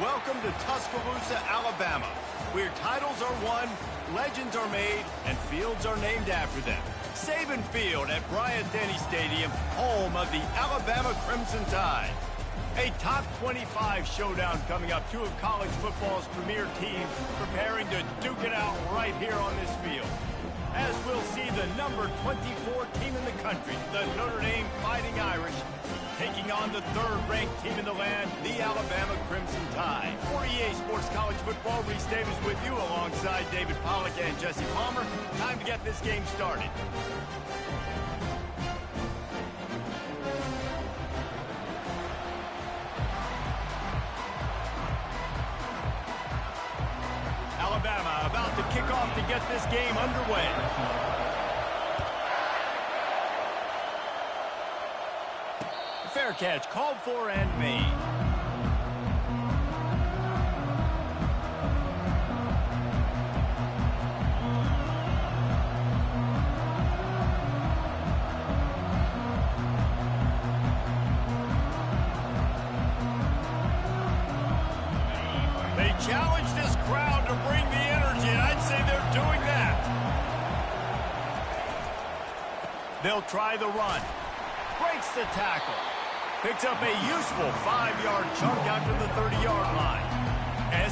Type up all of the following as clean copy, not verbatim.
Welcome to Tuscaloosa, Alabama, where titles are won, legends are made, and fields are named after them. Saban Field at Bryant-Denny Stadium, home of the Alabama Crimson Tide. A top 25 showdown coming up. Two of college football's premier teams preparing to duke it out right here on this field. As we'll see the number 24 team in the country, the Notre Dame Fighting Irish, taking on the third-ranked team in the land, the Alabama Crimson Tide. For EA Sports College Football, Reese Davis with you alongside David Pollack and Jesse Palmer. Time to get this game started. Alabama about to kick off to get this game underway. Fair catch called for and made. They challenge this crowd to bring the energy, and I'd say they're doing that. They'll try the run. Breaks the tackle. Picks up a useful 5-yard chunk out to the 30-yard line.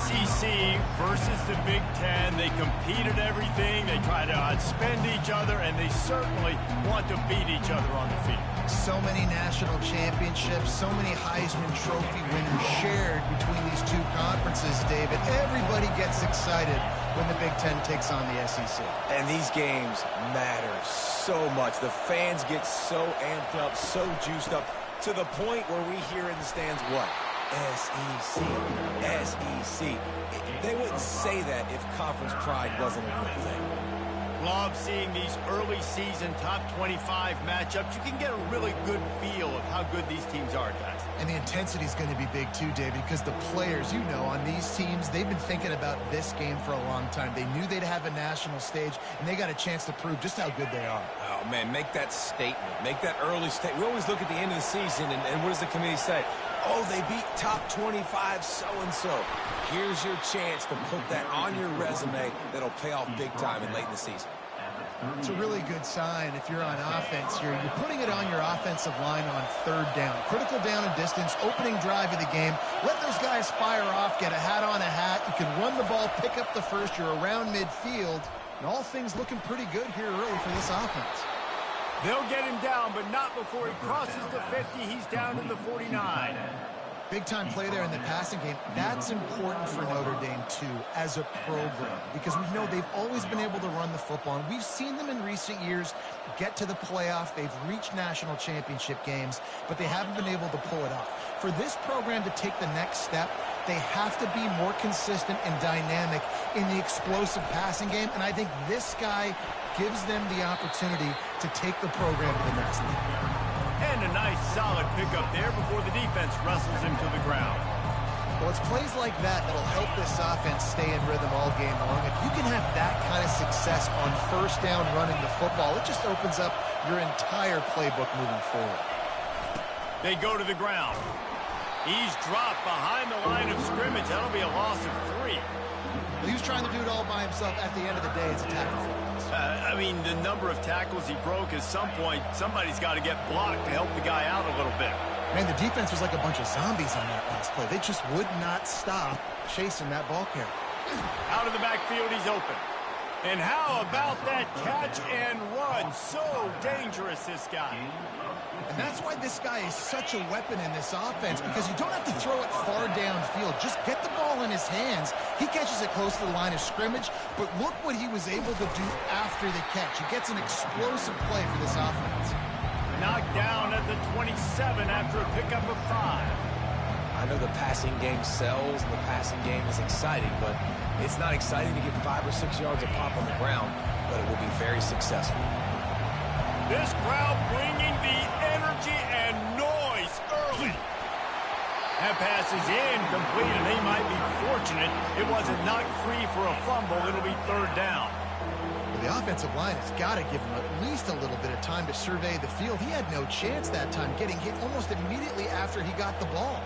SEC versus the Big Ten. They compete at everything. They try to outspend each other, and they certainly want to beat each other on the field. So many national championships, so many Heisman Trophy winners shared between these two conferences, David. Everybody gets excited when the Big Ten takes on the SEC. And these games matter so much. The fans get so amped up, so juiced up, to the point where we hear in the stands what? SEC, SEC. They wouldn't say that if conference pride wasn't a real thing. Love seeing these early season top 25 matchups. You can get a really good feel of how good these teams are, guys. And the intensity is going to be big too, David, because the players, you know, on these teams, they've been thinking about this game for a long time. They knew they'd have a national stage, and they got a chance to prove just how good they are. Oh, man, make that statement. Make that early statement. We always look at the end of the season, and what does the committee say? Oh, they beat top 25 so-and-so. Here's your chance to put that on your resume that'll pay off big time and late in the season. It's a really good sign if you're on offense here. You're putting it on your offensive line on third down. Critical down and distance, opening drive of the game. Let those guys fire off, get a hat on a hat. You can run the ball, pick up the first. You're around midfield. And all things looking pretty good here early for this offense. They'll get him down, but not before he crosses the 50. He's down to the 49. Big-time play there in the passing game. That's important for Notre Dame, too, as a program, because we know they've always been able to run the football, and we've seen them in recent years get to the playoff. They've reached national championship games, but they haven't been able to pull it off. For this program to take the next step, they have to be more consistent and dynamic in the explosive passing game, and I think this guy gives them the opportunity to take the program to the next level. And a nice solid pickup there before the defense wrestles him to the ground. Well, it's plays like that that'll help this offense stay in rhythm all game long. If you can have that kind of success on first down running the football, it just opens up your entire playbook moving forward. They go to the ground. He's dropped behind the line of scrimmage. That'll be a loss of 3. Well, he was trying to do it all by himself. At the end of the day, it's a tackle for us. I mean, the number of tackles he broke, at some point, somebody's got to get blocked to help the guy out a little bit. Man, the defense was like a bunch of zombies on that last play. They just would not stop chasing that ball carrier. Out of the backfield, he's open. And how about that catch and run? So dangerous, this guy. And that's why this guy is such a weapon in this offense, because you don't have to throw it far downfield. Just get the ball in his hands. He catches it close to the line of scrimmage, but look what he was able to do after the catch. He gets an explosive play for this offense. Knocked down at the 27 after a pickup of 5. I know the passing game sells and the passing game is exciting, but it's not exciting to get 5 or 6 yards of pop on the ground, but it will be very successful. This crowd bringing the energy and noise early. That pass is incomplete, and they might be fortunate it wasn't knocked free for a fumble. It'll be third down. The offensive line has got to give him at least a little bit of time to survey the field. He had no chance that time, getting hit almost immediately after he got the ball.